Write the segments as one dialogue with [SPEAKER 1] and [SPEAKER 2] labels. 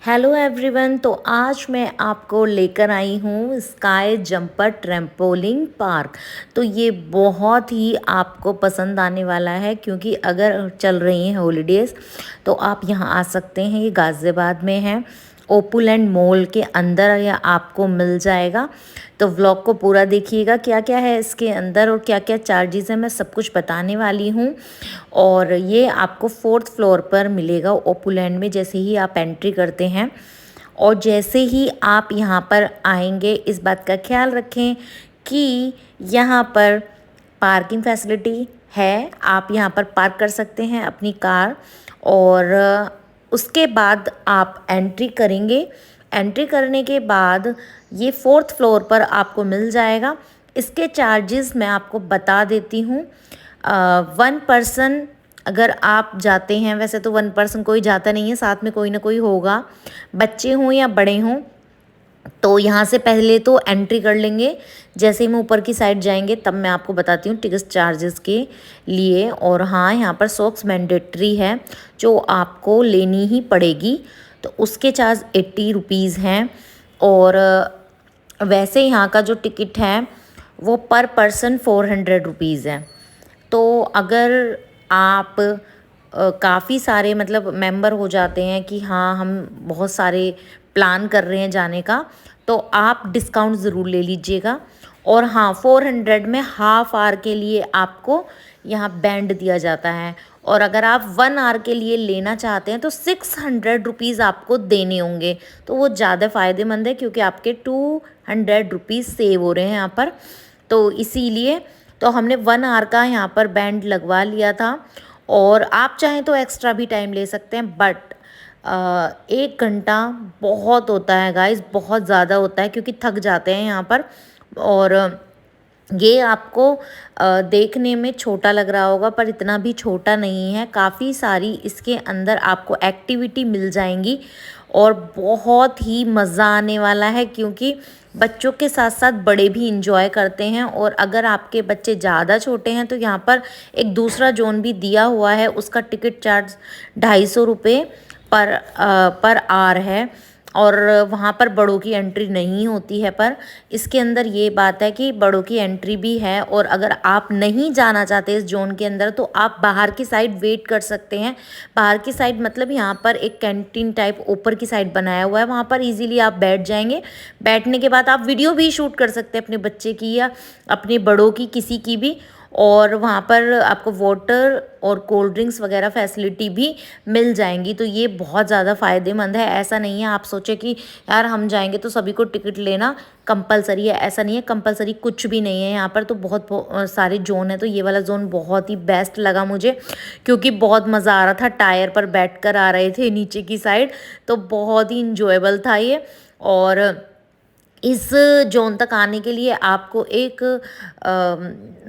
[SPEAKER 1] Hello everyone. तो आज मैं आपको लेकर आई हूँ स्काई जंपर ट्रैम्पोलिन पार्क। तो ये बहुत ही आपको पसंद आने वाला है, क्योंकि अगर चल रही हैं हॉलीडेज़ तो आप यहाँ आ सकते हैं। ये गाज़ियाबाद में है, ओपुलेंड मॉल के अंदर या आपको मिल जाएगा। तो व्लॉग को पूरा देखिएगा, क्या क्या है इसके अंदर और क्या क्या चार्जेस हैं, मैं सब कुछ बताने वाली हूँ। और ये आपको 4th फ्लोर पर मिलेगा ओपुलैंड में, जैसे ही आप एंट्री करते हैं। और जैसे ही आप यहाँ पर आएंगे, इस बात का ख्याल रखें कि यहाँ पर पार्किंग फैसिलिटी है, आप यहाँ पर पार्क कर सकते हैं अपनी कार। और उसके बाद आप एंट्री करेंगे। एंट्री करने के बाद ये 4th फ्लोर पर आपको मिल जाएगा। इसके चार्जेस मैं आपको बता देती हूँ। 1 पर्सन अगर आप जाते हैं, वैसे तो 1 पर्सन कोई जाता नहीं है, साथ में कोई ना कोई होगा, बच्चे हों या बड़े हों। तो यहाँ से पहले तो एंट्री कर लेंगे। जैसे ही हम ऊपर की साइड जाएंगे तब मैं आपको बताती हूँ टिकट चार्जेस के लिए। और हाँ, यहाँ पर सॉक्स मैंडेटरी है जो आपको लेनी ही पड़ेगी, तो उसके चार्ज 80 रुपीज़ हैं। और वैसे यहाँ का जो टिकट है वो पर पर्सन 400 रुपीज़ है। तो अगर आप काफ़ी सारे मतलब मेंबर हो जाते हैं कि हाँ हम बहुत सारे प्लान कर रहे हैं जाने का, तो आप डिस्काउंट ज़रूर ले लीजिएगा। और हाँ, 400 में हाफ आवर के लिए आपको यहाँ बैंड दिया जाता है। और अगर आप 1 आवर के लिए लेना चाहते हैं तो 600 रुपीज़ आपको देने होंगे। तो वो ज़्यादा फ़ायदेमंद है, क्योंकि आपके 200 रुपीज़ सेव हो रहे हैं यहाँ पर। तो इसीलिए तो हमने 1 आवर का यहाँ पर बैंड लगवा लिया था। और आप चाहें तो एक्स्ट्रा भी टाइम ले सकते हैं, बट 1 घंटा बहुत होता है गाइस, बहुत ज़्यादा होता है, क्योंकि थक जाते हैं यहाँ पर। और ये आपको देखने में छोटा लग रहा होगा, पर इतना भी छोटा नहीं है। काफ़ी सारी इसके अंदर आपको एक्टिविटी मिल जाएंगी और बहुत ही मज़ा आने वाला है, क्योंकि बच्चों के साथ साथ बड़े भी इंजॉय करते हैं। और अगर आपके बच्चे ज़्यादा छोटे हैं तो यहाँ पर एक दूसरा जोन भी दिया हुआ है, उसका टिकट चार्ज 250 रुपये पर आवर है। और वहाँ पर बड़ों की एंट्री नहीं होती है, पर इसके अंदर ये बात है कि बड़ों की एंट्री भी है। और अगर आप नहीं जाना चाहते इस जोन के अंदर तो आप बाहर की साइड वेट कर सकते हैं। बाहर की साइड मतलब यहाँ पर एक कैंटीन टाइप ऊपर की साइड बनाया हुआ है, वहाँ पर इजीली आप बैठ जाएंगे। बैठने के बाद आप वीडियो भी शूट कर सकते हैं अपने बच्चे की या अपने बड़ों की, किसी की भी। और वहाँ पर आपको वाटर और कोल्ड ड्रिंक्स वगैरह फैसिलिटी भी मिल जाएंगी। तो ये बहुत ज़्यादा फ़ायदेमंद है। ऐसा नहीं है आप सोचें कि यार हम जाएंगे तो सभी को टिकट लेना कंपलसरी है, ऐसा नहीं है। कंपलसरी कुछ भी नहीं है यहाँ पर। तो बहुत सारे जोन है, तो ये वाला जोन बहुत ही बेस्ट लगा मुझे, क्योंकि बहुत मज़ा आ रहा था। टायर पर बैठ कर आ रहे थे नीचे की साइड, तो बहुत ही इंजॉयबल था ये। और इस जोन तक आने के लिए आपको एक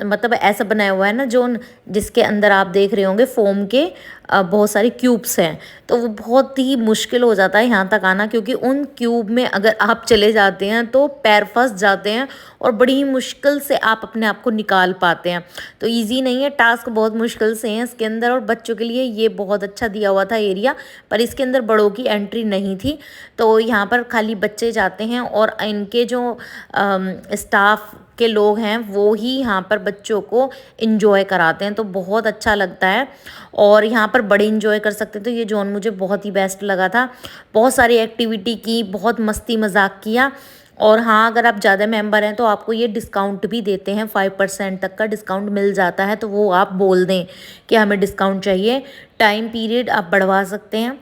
[SPEAKER 1] मतलब ऐसा बनाया हुआ है ना जोन, जिसके अंदर आप देख रहे होंगे फोम के बहुत सारे क्यूब्स हैं। तो वो बहुत ही मुश्किल हो जाता है यहाँ तक आना, क्योंकि उन क्यूब में अगर आप चले जाते हैं तो पैर फंस जाते हैं और बड़ी ही मुश्किल से आप अपने आप को निकाल पाते हैं। तो इजी नहीं है, टास्क बहुत मुश्किल से हैं इसके अंदर। और बच्चों के लिए ये बहुत अच्छा दिया हुआ था एरिया, पर इसके अंदर बड़ों की एंट्री नहीं थी। तो यहाँ पर खाली बच्चे जाते हैं और इनके जो स्टाफ के लोग हैं वो ही यहाँ पर बच्चों को इंजॉय कराते हैं। तो बहुत अच्छा लगता है और यहाँ पर बड़े इंजॉय कर सकते हैं। तो ये जोन मुझे बहुत ही बेस्ट लगा था। बहुत सारी एक्टिविटी की, बहुत मस्ती मजाक किया। और हाँ, अगर आप ज़्यादा मेंबर हैं तो आपको ये डिस्काउंट भी देते हैं, 5% तक का डिस्काउंट मिल जाता है। तो वो आप बोल दें कि हमें डिस्काउंट चाहिए। टाइम पीरियड आप बढ़वा सकते हैं,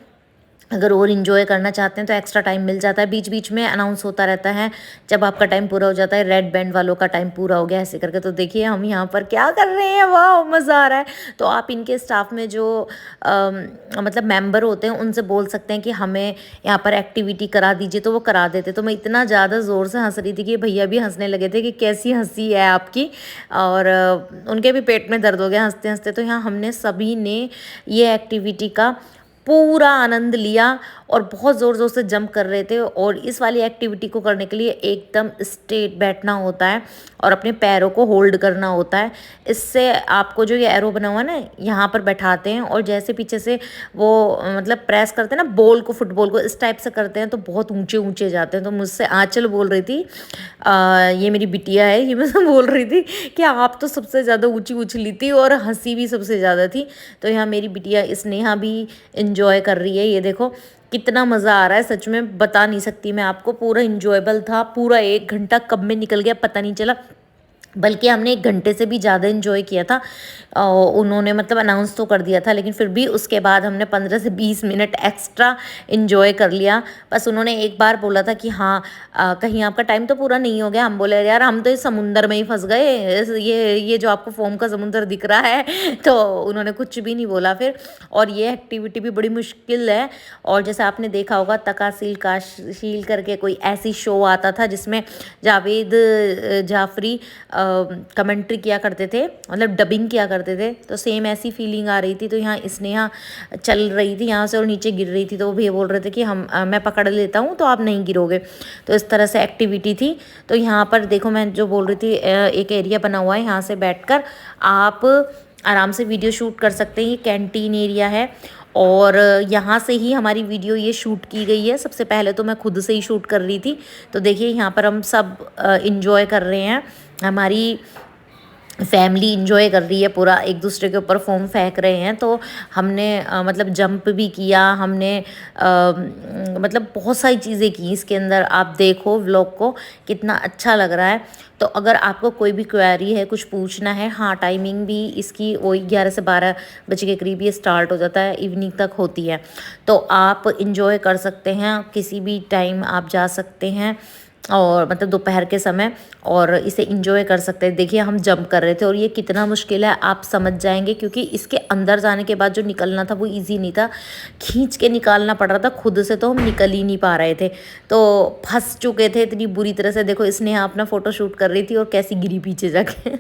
[SPEAKER 1] अगर और इन्जॉय करना चाहते हैं तो एक्स्ट्रा टाइम मिल जाता है। बीच बीच में अनाउंस होता रहता है जब आपका टाइम पूरा हो जाता है, रेड बैंड वालों का टाइम पूरा हो गया ऐसे करके। तो देखिए हम यहाँ पर क्या कर रहे हैं, वाह मज़ा आ रहा है। तो आप इनके स्टाफ में जो मतलब मेंबर होते हैं उनसे बोल सकते हैं कि हमें यहाँ पर एक्टिविटी करा दीजिए, तो वो करा देते। तो मैं इतना ज़्यादा ज़ोर से हंस रही थी कि भैया भी हंसने लगे थे कि कैसी हंसी है आपकी। और उनके भी पेट में दर्द हो गया हंसते हंसते। तो यहाँ हमने सभी ने ये एक्टिविटी का पूरा आनंद लिया और बहुत ज़ोर ज़ोर से जंप कर रहे थे। और इस वाली एक्टिविटी को करने के लिए एकदम स्ट्रेट बैठना होता है और अपने पैरों को होल्ड करना होता है। इससे आपको जो ये एरो बना हुआ है ना, यहाँ पर बैठाते हैं और जैसे पीछे से वो मतलब प्रेस करते हैं ना बॉल को, फुटबॉल को इस टाइप से करते हैं तो बहुत ऊंचे ऊंचे जाते हैं। तो मुझसे आंचल बोल रही थी, ये मेरी बिटिया है, ये मैं बोल रही थी कि आप तो सबसे ज़्यादा ऊंची उछली थी और हंसी भी सबसे ज़्यादा थी। तो यहाँ मेरी बिटिया स्नेहा भी इंजॉय कर रही है। ये देखो कितना मज़ा आ रहा है, सच में बता नहीं सकती मैं आपको। पूरा इंजॉयबल था, पूरा 1 घंटा कब में निकल गया पता नहीं चला, बल्कि हमने 1 घंटे से भी ज़्यादा इन्जॉय किया था। उन्होंने मतलब अनाउंस तो कर दिया था, लेकिन फिर भी उसके बाद हमने 15 से 20 मिनट एक्स्ट्रा इन्जॉय कर लिया। बस उन्होंने एक बार बोला था कि हाँ कहीं आपका टाइम तो पूरा नहीं हो गया। हम बोले यार हम तो इस समुंदर में ही फंस गए, ये जो आपको फोम का समुंदर दिख रहा है। तो उन्होंने कुछ भी नहीं बोला फिर। और ये एक्टिविटी भी बड़ी मुश्किल है। और जैसे आपने देखा होगा तकाशील काशील करके कोई ऐसी शो आता था जिसमें जावेद जाफरी कमेंट्री किया करते थे, मतलब डबिंग किया करते थे। तो सेम ऐसी फीलिंग आ रही थी। तो यहाँ स्नेहा चल रही थी यहाँ से और नीचे गिर रही थी, तो वो भैया बोल रहे थे कि मैं पकड़ लेता हूँ तो आप नहीं गिरोगे। तो इस तरह से एक्टिविटी थी। तो यहाँ पर देखो मैं जो बोल रही थी, एक एरिया बना हुआ है, यहाँ से बैठकर आप आराम से वीडियो शूट कर सकते हैं। ये कैंटीन एरिया है और यहाँ से ही हमारी वीडियो ये शूट की गई है। सबसे पहले तो मैं खुद से ही शूट कर रही थी। तो देखिए यहाँ पर हम सब इंजॉय कर रहे हैं, हमारी फैमिली इंजॉय कर रही है, पूरा एक दूसरे के ऊपर फोम फेंक रहे हैं। तो हमने मतलब जंप भी किया, हमने मतलब बहुत सारी चीज़ें की इसके अंदर। आप देखो व्लॉग को, कितना अच्छा लग रहा है। तो अगर आपको कोई भी क्वेरी है, कुछ पूछना है, हाँ टाइमिंग भी इसकी वही 11 से 12 बजे के करीब ये स्टार्ट हो जाता है, इवनिंग तक होती है। तो आप इंजॉय कर सकते हैं, किसी भी टाइम आप जा सकते हैं और मतलब दोपहर के समय, और इसे इंजॉय कर सकते हैं। देखिए हम जंप कर रहे थे और ये कितना मुश्किल है आप समझ जाएंगे, क्योंकि इसके अंदर जाने के बाद जो निकलना था वो इजी नहीं था, खींच के निकालना पड़ रहा था, खुद से तो हम निकल ही नहीं पा रहे थे। तो फंस चुके थे इतनी बुरी तरह से। देखो इसने अपना फ़ोटो शूट कर रही थी और कैसी गिरी पीछे जाके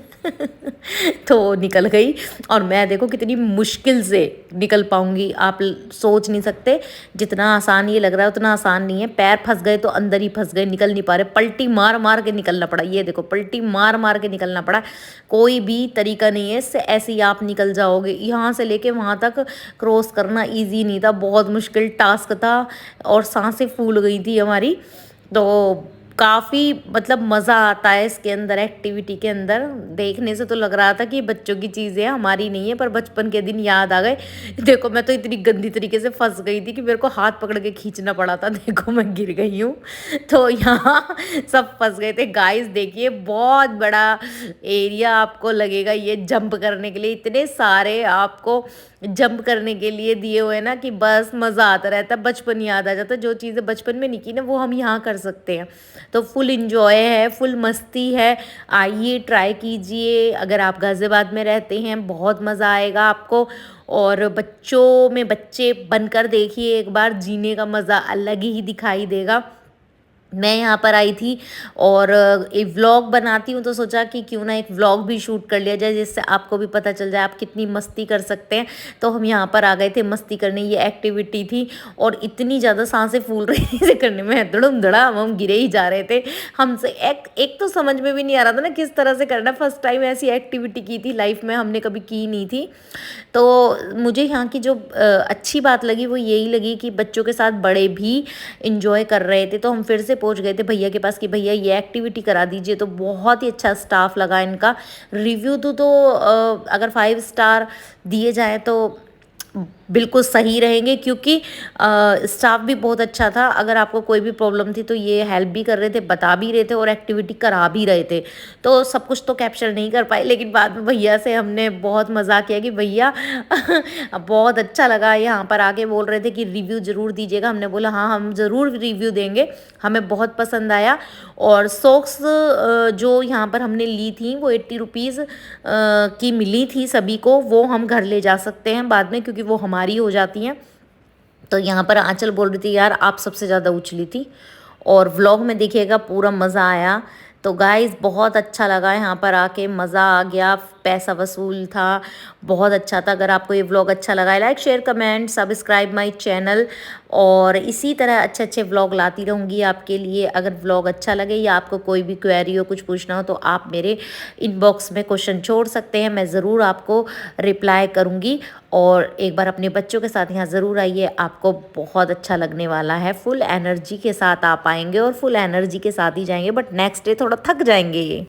[SPEAKER 1] तो निकल गई। और मैं देखो कितनी मुश्किल से निकल पाऊंगी, आप सोच नहीं सकते। जितना आसान ये लग रहा है उतना आसान नहीं है। पैर फंस गए तो अंदर ही फंस गए, निकल नहीं पा रहे। पलटी मार मार के निकलना पड़ा, ये देखो पलटी मार मार के निकलना पड़ा। कोई भी तरीका नहीं है इससे, ऐसे ही आप निकल जाओगे। यहाँ से लेके वहाँ तक क्रॉस करना ईजी नहीं था, बहुत मुश्किल टास्क था और सांसें फूल गई थी हमारी। तो काफ़ी मतलब मज़ा आता है इसके अंदर, एक्टिविटी के अंदर। देखने से तो लग रहा था कि बच्चों की चीज़ें हमारी नहीं है, पर बचपन के दिन याद आ गए। देखो मैं तो इतनी गंदी तरीके से फंस गई थी कि मेरे को हाथ पकड़ के खींचना पड़ा था। देखो मैं गिर गई हूँ। तो यहाँ सब फंस गए थे। गाइस देखिए बहुत बड़ा एरिया आपको लगेगा ये जंप करने के लिए, इतने सारे आपको जंप करने के लिए दिए हुए ना कि बस मज़ा आता रहता है, बचपन याद आ जाता है। जो चीज़ें बचपन में नहीं की ना वो हम यहाँ कर सकते हैं। तो फुल इंजॉय है, फुल मस्ती है। आइए ट्राई कीजिए, अगर आप गाज़ियाबाद में रहते हैं बहुत मज़ा आएगा आपको। और बच्चों में बच्चे बनकर देखिए एक बार, जीने का मज़ा अलग ही दिखाई देगा। मैं यहाँ पर आई थी और एक व्लॉग बनाती हूँ तो सोचा कि क्यों ना एक व्लॉग भी शूट कर लिया जाए, जिससे आपको भी पता चल जाए आप कितनी मस्ती कर सकते हैं। तो हम यहाँ पर आ गए थे मस्ती करने, ये एक्टिविटी थी और इतनी ज़्यादा सांसें फूल रही थी इसे करने में, धड़म धड़ा हम गिरे ही जा रहे थे। हमसे एक तो समझ में भी नहीं आ रहा था ना किस तरह से करना। फर्स्ट टाइम ऐसी एक्टिविटी की थी लाइफ में, हमने कभी की नहीं थी। तो मुझे यहाँ की जो अच्छी बात लगी वो यही लगी कि बच्चों के साथ बड़े भी इंजॉय कर रहे थे। तो हम फिर से पहुँच गए थे भैया के पास कि भैया ये एक्टिविटी करा दीजिए। तो बहुत ही अच्छा स्टाफ लगा इनका। रिव्यू तो अगर 5 स्टार दिए जाए तो बिल्कुल सही रहेंगे, क्योंकि स्टाफ भी बहुत अच्छा था। अगर आपको कोई भी प्रॉब्लम थी तो ये हेल्प भी कर रहे थे, बता भी रहे थे और एक्टिविटी करा भी रहे थे। तो सब कुछ तो कैप्चर नहीं कर पाए, लेकिन बाद में भैया से हमने बहुत मज़ाक किया कि भैया बहुत अच्छा लगा। यहाँ पर आके बोल रहे थे कि रिव्यू ज़रूर दीजिएगा। हमने बोला हाँ हम ज़रूर रिव्यू देंगे, हमें बहुत पसंद आया। और सॉक्स जो यहाँ पर हमने ली थी वो 80 रुपीज़ की मिली थी सभी को, वो हम घर ले जा सकते हैं बाद में, क्योंकि वो हमारी हो जाती हैं। तो यहाँ पर आंचल बोल रही थी यार आप सबसे ज़्यादा उछली थी। और व्लॉग में देखिएगा पूरा मज़ा आया। तो गाइज़ बहुत अच्छा लगा यहाँ पर आके, मज़ा आ गया। पैसा वसूल था, बहुत अच्छा था। अगर आपको ये व्लॉग अच्छा लगा है, like share comment subscribe my channel, और इसी तरह अच्छे अच्छे व्लॉग लाती रहूँगी आपके लिए। अगर व्लॉग अच्छा लगे या आपको कोई भी क्वेरी हो, कुछ पूछना हो, तो आप मेरे इनबॉक्स में क्वेश्चन छोड़ सकते हैं, मैं ज़रूर आपको रिप्लाई करूँगी। और एक बार अपने बच्चों के साथ यहाँ ज़रूर आइए, आपको बहुत अच्छा लगने वाला है। फुल एनर्जी के साथ आप आएंगे और फुल एनर्जी के साथ ही जाएंगे, बट नेक्स्ट डे थोड़ा थक जाएंगे ये।